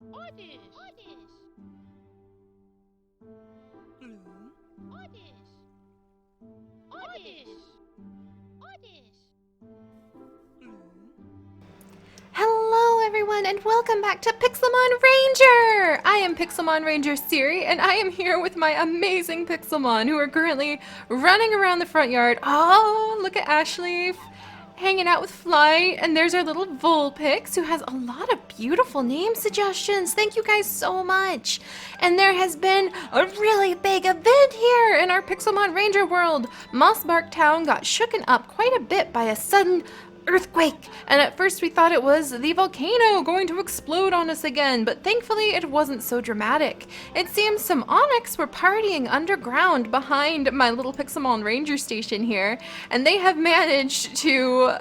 Oddish. Oddish. Blue. Oddish. Oddish. Oddish. Blue. Hello everyone and welcome back to Pixelmon Ranger! I am Pixelmon Ranger Seri and I am here with my amazing Pixelmon who are currently running around the front yard. Oh, look at Ashleaf hanging out with Flight, and there's our little Vulpix who has a lot of beautiful name suggestions. Thank you guys so much. And there has been a really big event here in our Pixelmon Ranger world. Mossbark Town got shooken up quite a bit by a sudden earthquake, and at first we thought it was the volcano going to explode on us again, but thankfully it wasn't so dramatic. It seems some Onyx were partying underground behind my little Pixelmon Ranger station here, and they have managed to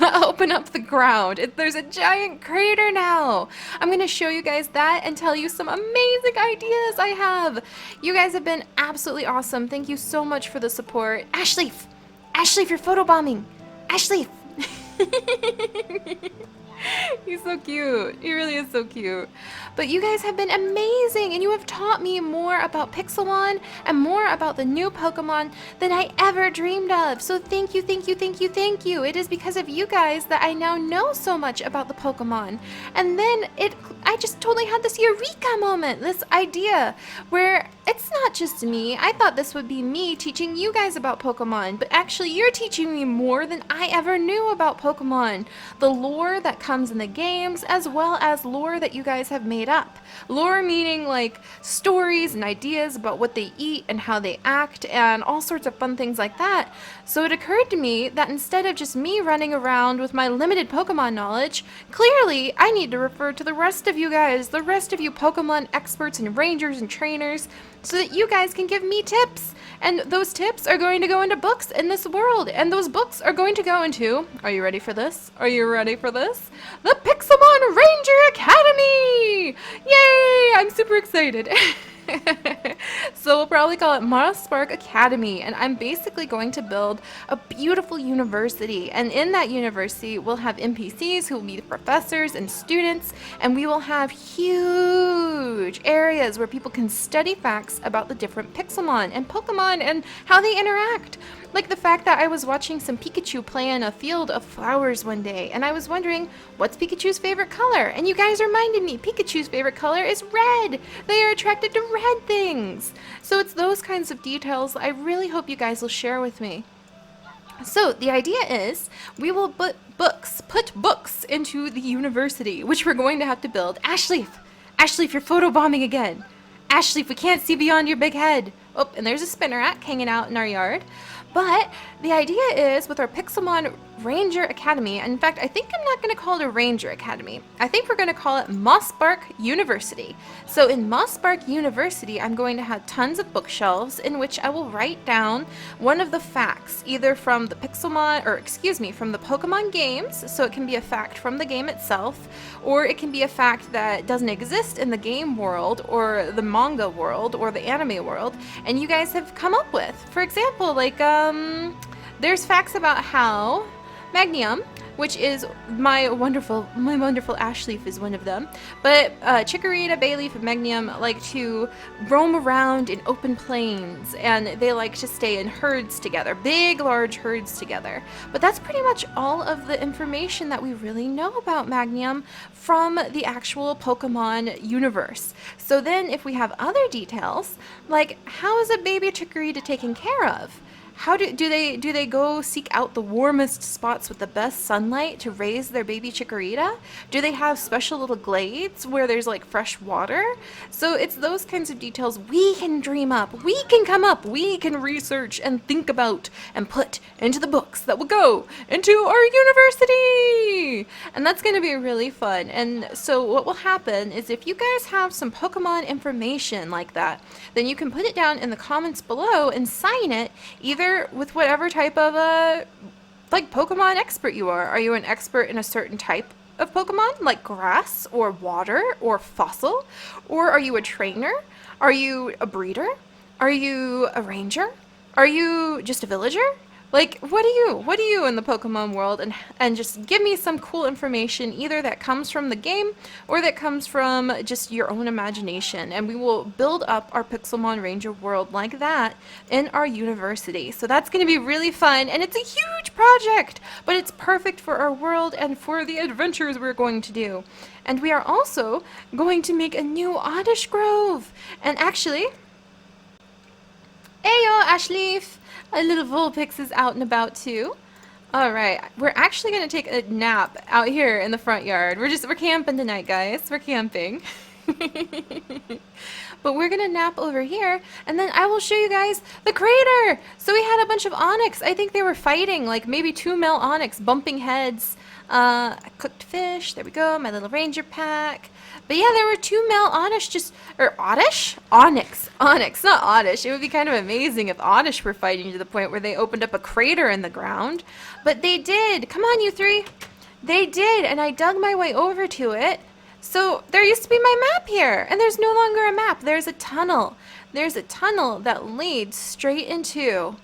open up the ground. There's a giant crater now. I'm going to show you guys that and tell you some amazing ideas I have. You guys have been absolutely awesome. Thank you so much for the support. Ashleaf! Ashleaf, you're photobombing! Ashleaf! He's so cute. He really is so cute. But you guys have been amazing, and you have taught me more about Pixelmon and more about the new Pokemon than I ever dreamed of. So thank you, thank you, thank you, thank you. It is because of you guys that I now know so much about the Pokemon. And then I just totally had this eureka moment, this idea where it's not just me. I thought this would be me teaching you guys about Pokemon, but actually you're teaching me more than I ever knew about Pokemon. The lore that comes in the games, as well as lore that you guys have made up. Lore meaning like stories and ideas about what they eat and how they act and all sorts of fun things like that. So it occurred to me that instead of just me running around with my limited Pokemon knowledge, clearly I need to refer to the rest of you guys, the rest of you Pokemon experts and rangers and trainers, so that you guys can give me tips. And those tips are going to go into books in this world. And those books are going to go into, are you ready for this? Are you ready for this? The Pixelmon Ranger Academy! Yay! I'm super excited. So we'll probably call it Mossbark Academy, and I'm basically going to build a beautiful university, and in that university we'll have NPCs who will be the professors and students, and we will have huge areas where people can study facts about the different Pixelmon and Pokemon and how they interact. Like the fact that I was watching some Pikachu play in a field of flowers one day, and I was wondering, what's Pikachu's favorite color? And you guys reminded me, Pikachu's favorite color is red! They are attracted to red things! So it's those kinds of details I really hope you guys will share with me. So the idea is, we will put books into the university, which we're going to have to build. Ashleaf! Ashleaf, you're photobombing again! Ashleaf, we can't see beyond your big head! Oh, and there's a Spinnerack hanging out in our yard. But the idea is, with our Pixelmon Ranger Academy, and in fact, I think I'm not going to call it a Ranger Academy. I think we're going to call it Mossbark University. So in Mossbark University, I'm going to have tons of bookshelves in which I will write down one of the facts, either from the from the Pokemon games, so it can be a fact from the game itself, or it can be a fact that doesn't exist in the game world, or the manga world, or the anime world, and you guys have come up with. For example, like, there's facts about how Magnium, which is my wonderful Ashleaf is one of them, but Chikorita, Bayleaf, and Magnium like to roam around in open plains, and they like to stay in herds together, big, large herds together. But that's pretty much all of the information that we really know about Magnium from the actual Pokemon universe. So then if we have other details, like how is a baby Chikorita taken care of? How do they go seek out the warmest spots with the best sunlight to raise their baby Chikorita? Do they have special little glades where there's like fresh water? So it's those kinds of details we can dream up, we can come up, we can research and think about and put into the books that will go into our university. And that's going to be really fun. And so what will happen is, if you guys have some Pokemon information like that, then you can put it down in the comments below and sign it either with whatever type of like Pokemon expert you are. Are you an expert in a certain type of Pokemon, like grass or water or fossil? Or are you a trainer? Are you a breeder? Are you a ranger? Are you just a villager? Like, what do you in the Pokemon world? And just give me some cool information, either that comes from the game or that comes from just your own imagination. And we will build up our Pixelmon Ranger world like that in our university. So that's going to be really fun, and it's a huge project, but it's perfect for our world and for the adventures we're going to do. And we are also going to make a new Oddish Grove. And actually, Ayo, Ashleaf! A little Vulpix is out and about too. Alright, we're actually going to take a nap out here in the front yard. We're camping tonight, guys. We're camping. But we're going to nap over here, and then I will show you guys the crater! So we had a bunch of Onyx. I think they were fighting, like maybe 2 male Onyx bumping heads. Cooked fish, there we go, my little ranger pack. But yeah, there were 2 male Oddish Oddish? Onyx, not Oddish. It would be kind of amazing if Oddish were fighting to the point where they opened up a crater in the ground. But they did. Come on, you 3. They did, and I dug my way over to it. So there used to be my map here, and there's no longer a map. There's a tunnel. There's a tunnel that leads straight into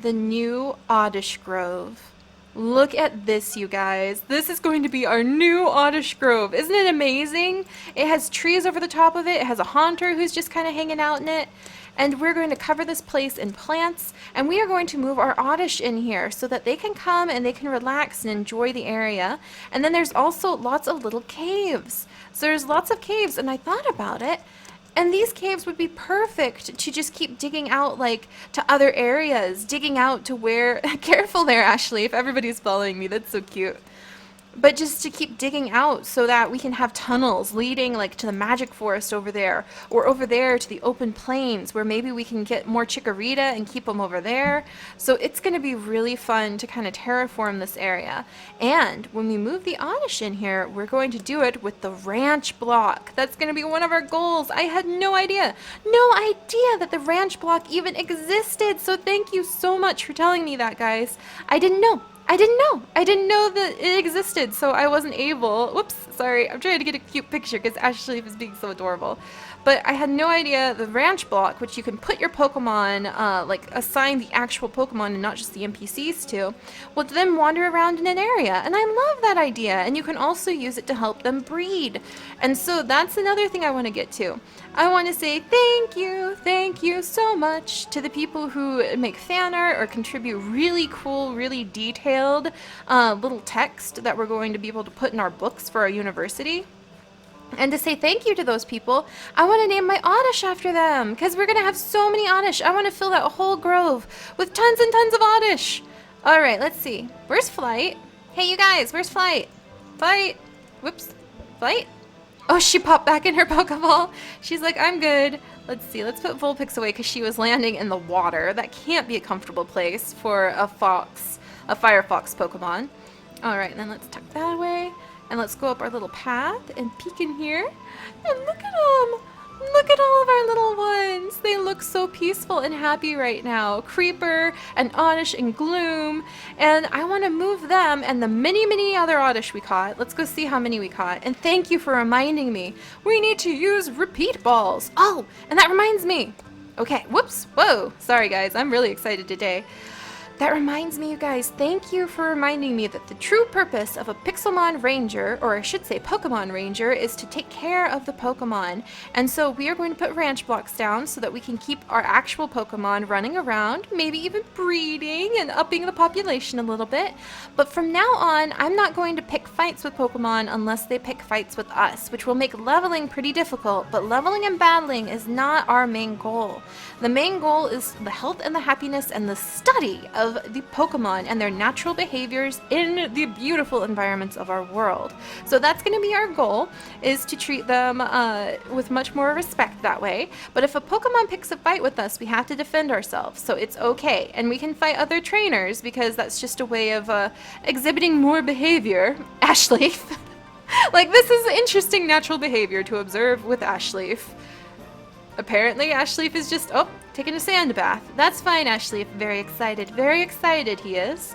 the new Oddish Grove. Look at this, you guys. This is going to be our new Oddish Grove. Isn't it amazing? It has trees over the top of it. It has a haunter who's just kind of hanging out in it. And we're going to cover this place in plants. And we are going to move our Oddish in here so that they can come and they can relax and enjoy the area. And then there's also lots of little caves. So there's lots of caves, and I thought about it. And these caves would be perfect to just keep digging out, like, to other areas. Digging out to where... Careful there, Ashley, if everybody's following me. That's so cute. But just to keep digging out so that we can have tunnels leading, like, to the magic forest over there. Or over there to the open plains where maybe we can get more Chikorita and keep them over there. So it's going to be really fun to kind of terraform this area. And when we move the Oddish in here, we're going to do it with the ranch block. That's going to be one of our goals. I had no idea. No idea that the ranch block even existed. So thank you so much for telling me that, guys. I didn't know. I didn't know that it existed, so I wasn't able. Whoops, sorry. I'm trying to get a cute picture because Ashley is being so adorable. But I had no idea the ranch block, which you can put your Pokemon, like assign the actual Pokemon and not just the NPCs to, will then wander around in an area. And I love that idea. And you can also use it to help them breed. And so that's another thing I want to get to. I want to say thank you so much to the people who make fan art or contribute really cool, really detailed little text that we're going to be able to put in our books for our university. And to say thank you to those people, I want to name my Oddish after them, because we're going to have so many Oddish. I want to fill that whole grove with tons and tons of Oddish. Alright, let's see. Where's Flight? Hey, you guys, where's Flight? Flight? Whoops. Flight? Oh, she popped back in her Pokeball. She's like, I'm good. Let's see. Let's put Vulpix away because she was landing in the water. That can't be a comfortable place for a fox, a Firefox Pokemon. Alright, then let's tuck that away. And let's go up our little path and peek in here. And look at them! Look at all of our little ones! They look so peaceful and happy right now. Creeper and Oddish and Gloom. And I want to move them and the many other Oddish we caught. Let's go see how many we caught. And thank you for reminding me. We need to use repeat balls. Oh, and that reminds me. Okay, whoops. Whoa. Sorry, guys. I'm really excited today. That reminds me, you guys, thank you for reminding me that the true purpose of a Pixelmon Ranger, or I should say Pokemon Ranger, is to take care of the Pokemon. And so we are going to put ranch blocks down so that we can keep our actual Pokemon running around, maybe even breeding and upping the population a little bit. But from now on, I'm not going to pick fights with Pokemon unless they pick fights with us, which will make leveling pretty difficult, but leveling and battling is not our main goal. The main goal is the health and the happiness and the study of the Pokemon and their natural behaviors in the beautiful environments of our world. So that's going to be our goal, is to treat them with much more respect that way. But if a Pokemon picks a fight with us, we have to defend ourselves, so it's okay. And we can fight other trainers because that's just a way of exhibiting more behavior. Ashleaf. Like, this is interesting natural behavior to observe with Ashleaf. Apparently, Ashleaf is just, taking a sand bath. That's fine, Ashleaf. Very excited he is.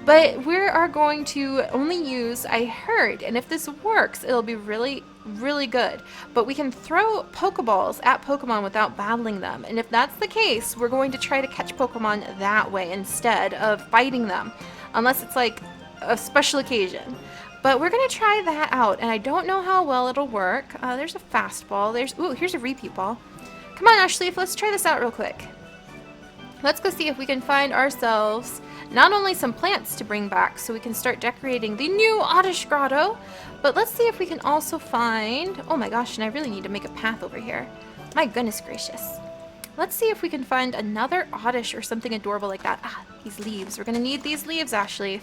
But we are going to only use, I heard, and if this works, it'll be really, really good. But we can throw Pokeballs at Pokemon without battling them. And if that's the case, we're going to try to catch Pokemon that way instead of fighting them. Unless it's like a special occasion. But we're going to try that out, and I don't know how well it'll work. There's a fastball. Ooh, here's a repeat ball. Come on, Ashleaf, let's try this out real quick. Let's go see if we can find ourselves not only some plants to bring back so we can start decorating the new Oddish Grotto, but let's see if we can also find... Oh my gosh, and I really need to make a path over here. My goodness gracious. Let's see if we can find another Oddish or something adorable like that. Ah, these leaves. We're going to need these leaves, Ashleaf.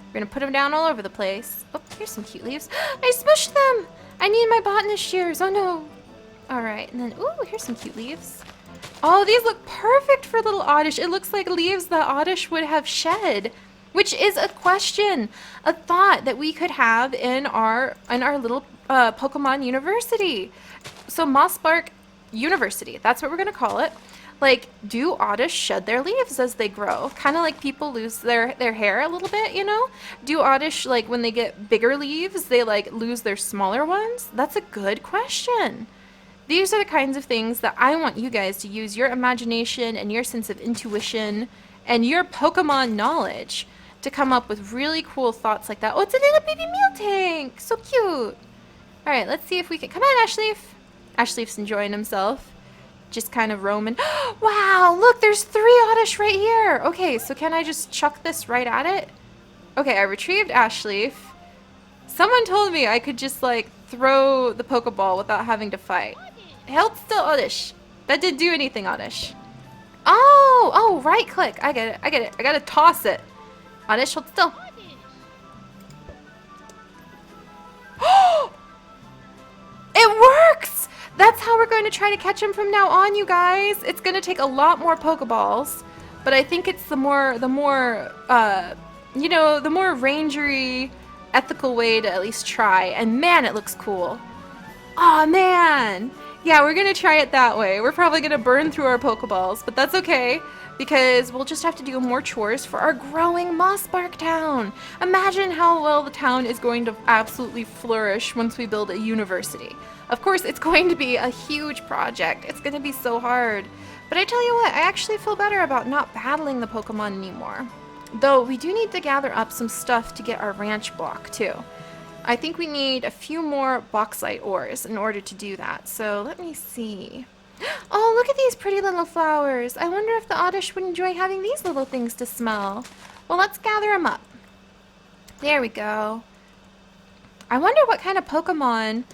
We're going to put them down all over the place. Oh, here's some cute leaves. I smushed them! I need my botanist shears. Oh no. Alright, and then, ooh, here's some cute leaves. Oh, these look perfect for little Oddish. It looks like leaves that Oddish would have shed, which is a question, a thought that we could have in our little Pokemon University. So Mossbark University, that's what we're gonna call it. Like, do Oddish shed their leaves as they grow? Kind of like people lose their hair a little bit, you know? Do Oddish, like, when they get bigger leaves, they like lose their smaller ones? That's a good question. These are the kinds of things that I want you guys to use your imagination and your sense of intuition and your Pokemon knowledge to come up with really cool thoughts like that. Oh, it's a little baby Miltank! So cute! Alright, let's see if we can... Come on, Ashleaf! Ashleaf's enjoying himself. Just kind of roaming. Wow, look, there's 3 Oddish right here! Okay, so can I just chuck this right at it? Okay, I retrieved Ashleaf. Someone told me I could just, like, throw the Pokeball without having to fight. Held still, Oddish. That didn't do anything, Oddish. Oh, right click. I get it. I gotta toss it. Oddish, hold still. It works! That's how we're going to try to catch him from now on, you guys. It's going to take a lot more Pokeballs, but I think it's the more rangery, ethical way to at least try. And man, it looks cool. Aw, man! Yeah, we're gonna try it that way. We're probably gonna burn through our Pokeballs, but that's okay, because we'll just have to do more chores for our growing Mossbark town. Imagine how well the town is going to absolutely flourish once we build a university. Of course, it's going to be a huge project. It's gonna be so hard. But I tell you what, I actually feel better about not battling the Pokemon anymore. Though, we do need to gather up some stuff to get our ranch block, too. I think we need a few more bauxite ores in order to do that. So let me see. Oh, look at these pretty little flowers. I wonder if the Oddish would enjoy having these little things to smell. Well, let's gather them up. There we go. I wonder what kind of Pokemon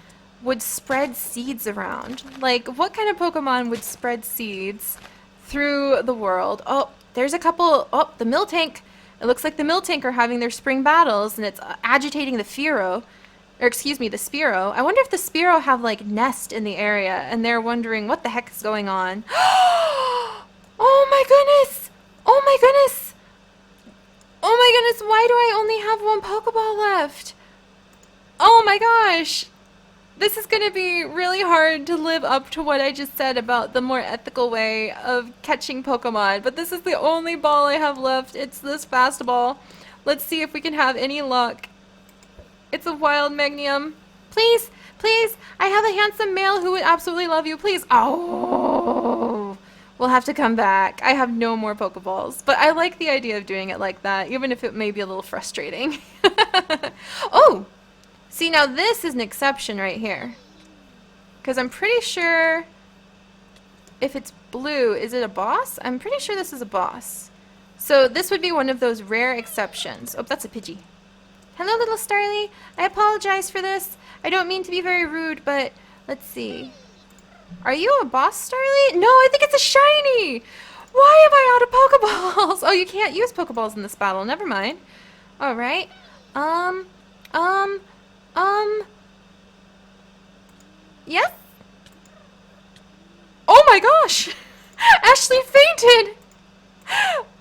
would spread seeds around. Like, what kind of Pokemon would spread seeds through the world? Oh, there's a couple. Oh, the Miltank. It looks like the Miltank are having their spring battles, and it's agitating the Spearow. I wonder if the Spearow have, like, nest in the area, and they're wondering what the heck is going on. Oh my goodness! Oh my goodness! Oh my goodness, why do I only have 1 Pokeball left? Oh my gosh! This is going to be really hard to live up to what I just said about the more ethical way of catching Pokemon, but this is the only ball I have left. It's this fastball. Let's see if we can have any luck. It's a wild Magnium. Please, please, I have a handsome male who would absolutely love you. Please. Oh, we'll have to come back. I have no more Pokeballs, but I like the idea of doing it like that, even if it may be a little frustrating. Oh! See, now this is an exception right here. Because I'm pretty sure if it's blue, is it a boss? I'm pretty sure this is a boss. So this would be one of those rare exceptions. Oh, that's a Pidgey. Hello, little Starly. I apologize for this. I don't mean to be very rude, but let's see. Are you a boss, Starly? No, I think it's a shiny. Why am I out of Pokeballs? Oh, you can't use Pokeballs in this battle. Never mind. All right. Yes? Oh my gosh! Ashley fainted!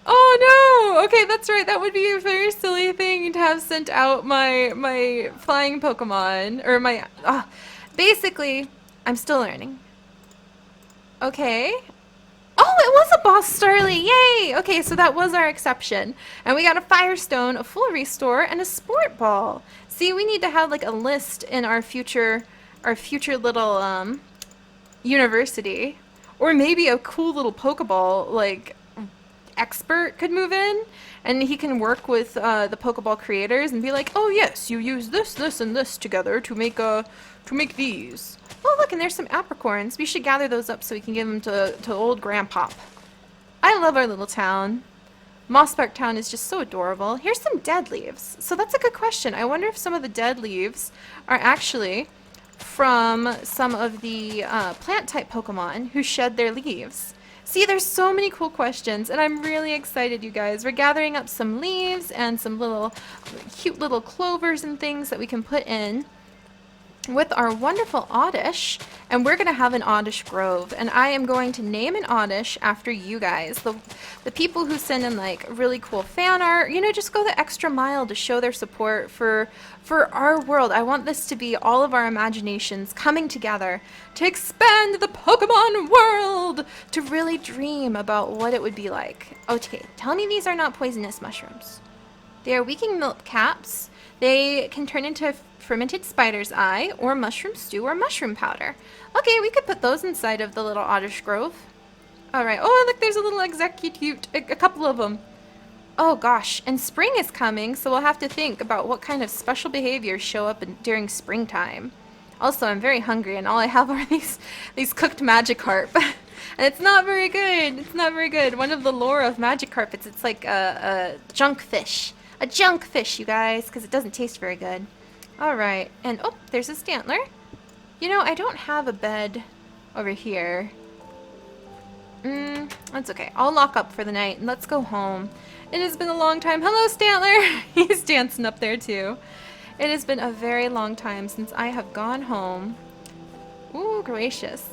Oh no! Okay, that's right. That would be a very silly thing to have sent out my flying Pokemon. Or my... basically, I'm still learning. Okay. Oh, it was a boss starly! Yay! Okay, so that was our exception. And we got a firestone, a full restore, and a sport ball. See, we need to have like a list in our future little university. Or maybe a cool little Pokeball like expert could move in, and he can work with the Pokeball creators and be like, oh yes, you use this, this, and this together to make these. Oh look, and there's some apricorns. We should gather those up so we can give them to old Grandpop. I love our little town. Mosspark Town is just so adorable. Here's some dead leaves. So that's a good question. I wonder if some of the dead leaves are actually from some of the plant-type Pokemon who shed their leaves. See, there's so many cool questions, and I'm really excited, you guys. We're gathering up some leaves and some little cute little clovers and things that we can put in with our wonderful Oddish, and we're going to have an Oddish Grove, and I am going to name an Oddish after you guys. The people who send in like really cool fan art, you know, just go the extra mile to show their support for our world. I want this to be all of our imaginations coming together to expand the Pokemon world, to really dream about what it would be like. Okay, tell me these are not poisonous mushrooms. They are weakening milk caps. They can turn into fermented spider's eye, or mushroom stew, or mushroom powder. Okay, we could put those inside of the little Oddish Grove. Alright, oh look, there's a little execute, a couple of them. Oh gosh, and spring is coming, so we'll have to think about what kind of special behaviors show up during springtime. Also, I'm very hungry, and all I have are these cooked Magikarp. And it's not very good, it's not very good. One of the lore of Magikarp, it's like a junk fish. A junk fish, you guys, because it doesn't taste very good. Alright, and oh, there's a Stantler. You know, I don't have a bed over here. That's okay. I'll lock up for the night and let's go home. It has been a long time. Hello, Stantler! He's dancing up there too. It has been a very long time since I have gone home. Ooh, gracious.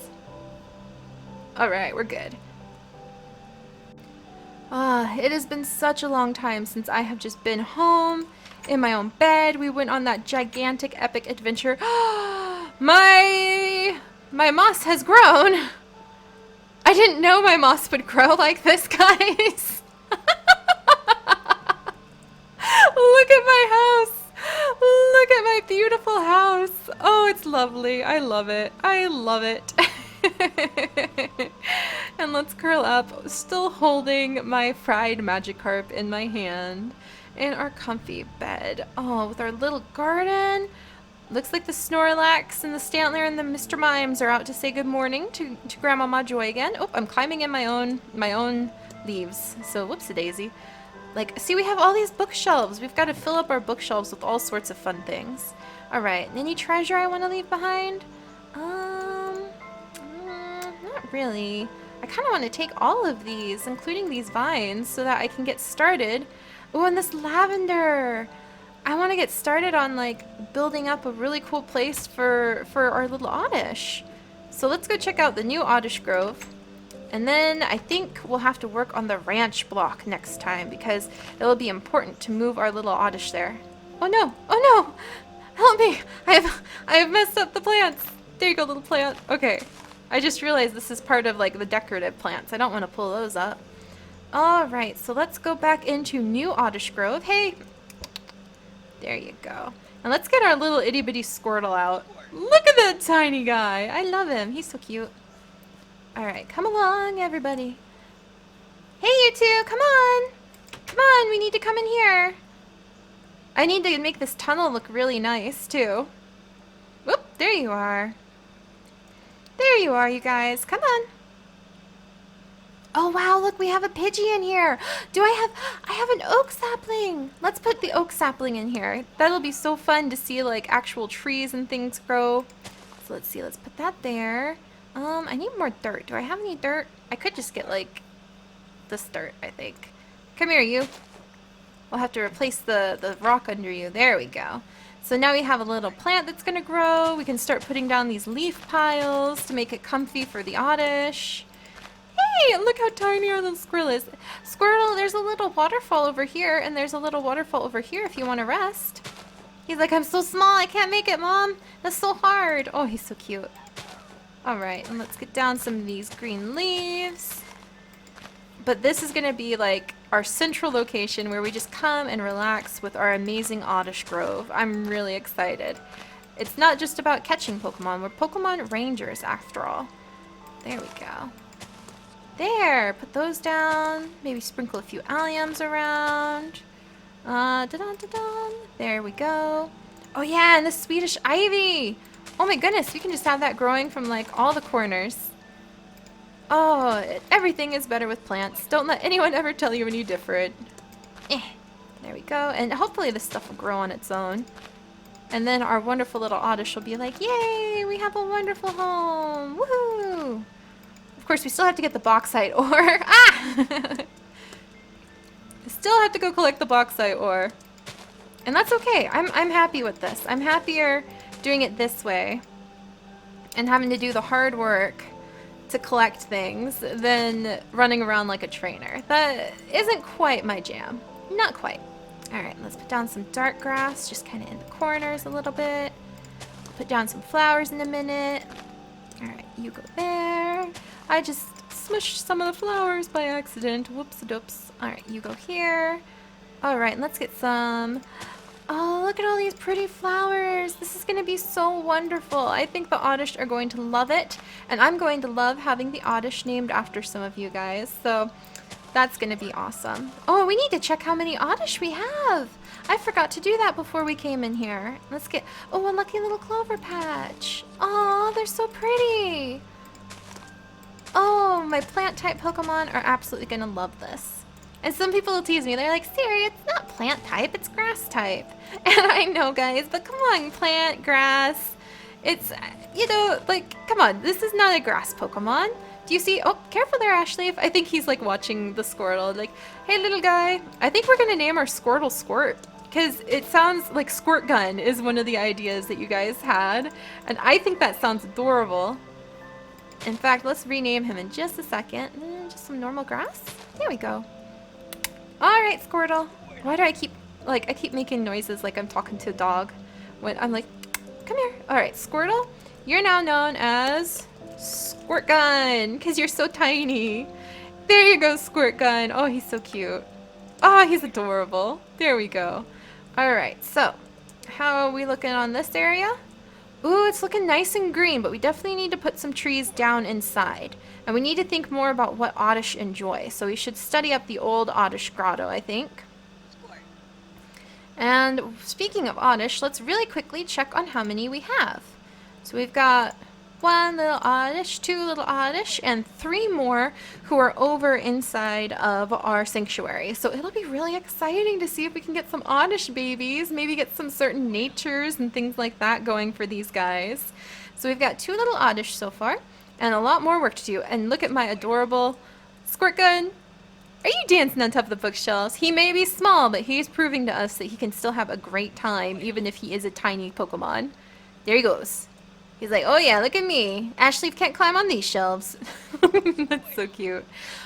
Alright, we're good. It has been such a long time since I have just been home, in my own bed. We went on that gigantic epic adventure. My moss has grown. I didn't know my moss would grow like this, guys. Look at my house. Look at my beautiful house. Oh, it's lovely. I love it. I love it. And let's curl up, still holding my fried Magikarp in my hand, in our comfy bed. Oh, with our little garden. Looks like the Snorlax and the Stantler and the Mr. Mimes are out to say good morning to Grandmama Joy again. Oh, I'm climbing in my own leaves. So whoopsie-daisy. Like, see, we have all these bookshelves. We've got to fill up our bookshelves with all sorts of fun things. All right, any treasure I want to leave behind? Not really. I kind of want to take all of these, including these vines, so that I can get started. Oh, and this lavender. I want to get started on like building up a really cool place for our little Oddish. So let's go check out the new Oddish Grove. And then I think we'll have to work on the ranch block next time, because it'll be important to move our little Oddish there. Oh no! Oh no! Help me! I have messed up the plants. There you go, little plant. Okay. I just realized this is part of like the decorative plants. I don't want to pull those up. Alright, so let's go back into new Oddish Grove. Hey! There you go. And let's get our little itty bitty Squirtle out. Look at that tiny guy! I love him. He's so cute. Alright, come along, everybody. Hey, you two! Come on! Come on, we need to come in here. I need to make this tunnel look really nice, too. Whoop, there you are. There you are, you guys. Come on. Oh, wow, look, we have a Pidgey in here. I have an oak sapling. Let's put the oak sapling in here. That'll be so fun to see, like, actual trees and things grow. So let's see, let's put that there. I need more dirt. Do I have any dirt? I could just get, like, this dirt, I think. Come here, you. We'll have to replace the rock under you. There we go. So now we have a little plant that's going to grow. We can start putting down these leaf piles to make it comfy for the Oddish. Hey, look how tiny our little squirrel is. Squirrel, there's a little waterfall over here, and there's a little waterfall over here if you want to rest. He's like, I'm so small, I can't make it, Mom. That's so hard. Oh, he's so cute. All right, and let's get down some of these green leaves. but this is going to be like our central location where we just come and relax with our amazing Oddish Grove. I'm really excited. It's not just about catching Pokemon. We're Pokemon Rangers after all. There we go. There, put those down. Maybe sprinkle a few alliums around. There we go. Oh yeah, and the Swedish ivy. Oh my goodness, we can just have that growing from like all the corners. Oh, everything is better with plants. Don't let anyone ever tell you when you different. There we go. And hopefully this stuff will grow on its own. And then our wonderful little Oddish will be like, yay, we have a wonderful home. Woohoo! Of course, we still have to get the bauxite ore. Ah! Still have to go collect the bauxite ore. And that's okay. I'm happy with this. I'm happier doing it this way and having to do the hard work to collect things than running around like a trainer. That isn't quite my jam. Not quite. Alright, let's put down some dark grass, just kind of in the corners a little bit. Put down some flowers in a minute. Alright, you go there. I just smushed some of the flowers by accident. Whoops-a-doops. Alright, you go here. Alright, let's get some... Oh, look at all these pretty flowers. This is going to be so wonderful. I think the Oddish are going to love it. And I'm going to love having the Oddish named after some of you guys. So that's going to be awesome. Oh, we need to check how many Oddish we have. I forgot to do that before we came in here. Let's get... Oh, a lucky little clover patch. Oh, they're so pretty. Oh, my plant type Pokemon are absolutely going to love this. And some people will tease me. They're like, Seri, it's not plant type, it's grass type. And I know, guys, but come on, plant, grass. It's, you know, like, come on, this is not a grass Pokemon. Do you see? Oh, careful there, Ashley. I think he's like watching the Squirtle. Like, hey, little guy. I think we're going to name our Squirtle Squirt. Because it sounds like Squirt Gun is one of the ideas that you guys had. And I think that sounds adorable. In fact, let's rename him in just a second. Just some normal grass. There we go. Alright, Squirtle. Why do I keep making noises like I'm talking to a dog when I'm like, come here. Alright, Squirtle, you're now known as Squirt Gun because you're so tiny. There you go, Squirt Gun. Oh, he's so cute. Oh, he's adorable. There we go. Alright, so how are we looking on this area? Ooh, it's looking nice and green, but we definitely need to put some trees down inside. And we need to think more about what Oddish enjoy. So we should study up the old Oddish Grotto, I think. And speaking of Oddish, let's really quickly check on how many we have. So we've got 1 little Oddish, 2 little Oddish, and 3 more who are over inside of our sanctuary. So it'll be really exciting to see if we can get some Oddish babies, maybe get some certain natures and things like that going for these guys. So we've got 2 little Oddish so far. And a lot more work to do. And look at my adorable Squirt Gun. Are you dancing on top of the bookshelves? He may be small, but he's proving to us that he can still have a great time, even if he is a tiny Pokemon. There he goes. He's like, oh yeah, look at me. Ashley can't climb on these shelves. That's so cute.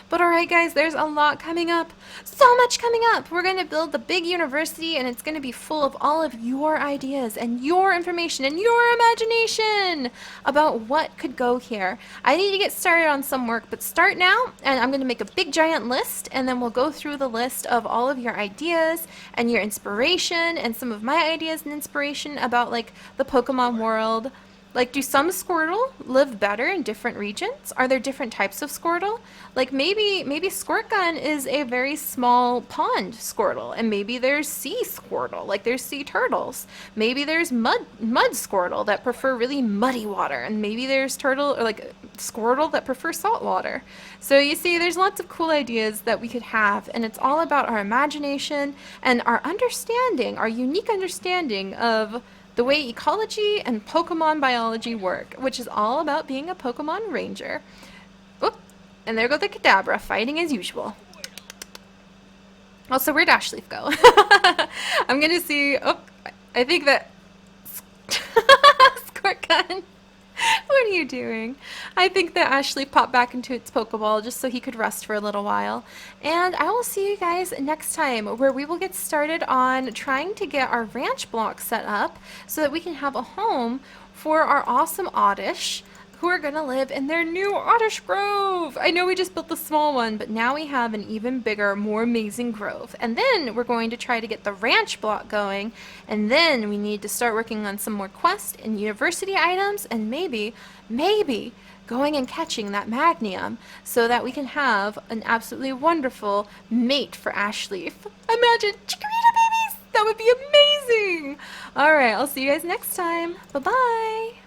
But alright guys, there's a lot coming up. So much coming up. We're going to build the big university and it's going to be full of all of your ideas and your information and your imagination about what could go here. I need to get started on some work, but start now and I'm going to make a big giant list and then we'll go through the list of all of your ideas and your inspiration and some of my ideas and inspiration about like the Pokemon world. Like, do some Squirtle live better in different regions? Are there different types of Squirtle? Like, maybe Squirt Gun is a very small pond Squirtle, and maybe there's sea Squirtle, like there's sea turtles. Maybe there's mud Squirtle that prefer really muddy water, and maybe there's Squirtle that prefer salt water. So you see, there's lots of cool ideas that we could have, and it's all about our imagination and our understanding, our unique understanding of the way ecology and Pokemon biology work, which is all about being a Pokemon Ranger. Oop, and there go the Kadabra, fighting as usual. Also, where'd Ashleaf go? I'm gonna see, oh, I think that, Squirt Gun. What are you doing? I think that Ashley popped back into its Pokeball just so he could rest for a little while. And I will see you guys next time where we will get started on trying to get our ranch block set up so that we can have a home for our awesome Oddish who are gonna live in their new Oddish Grove. I know we just built the small one, but now we have an even bigger, more amazing grove. And then we're going to try to get the ranch block going, and then we need to start working on some more quest and university items, and maybe going and catching that magnium so that we can have an absolutely wonderful mate for Ashleaf. Imagine chikorita babies! That would be amazing! Alright, I'll see you guys next time. Bye-bye!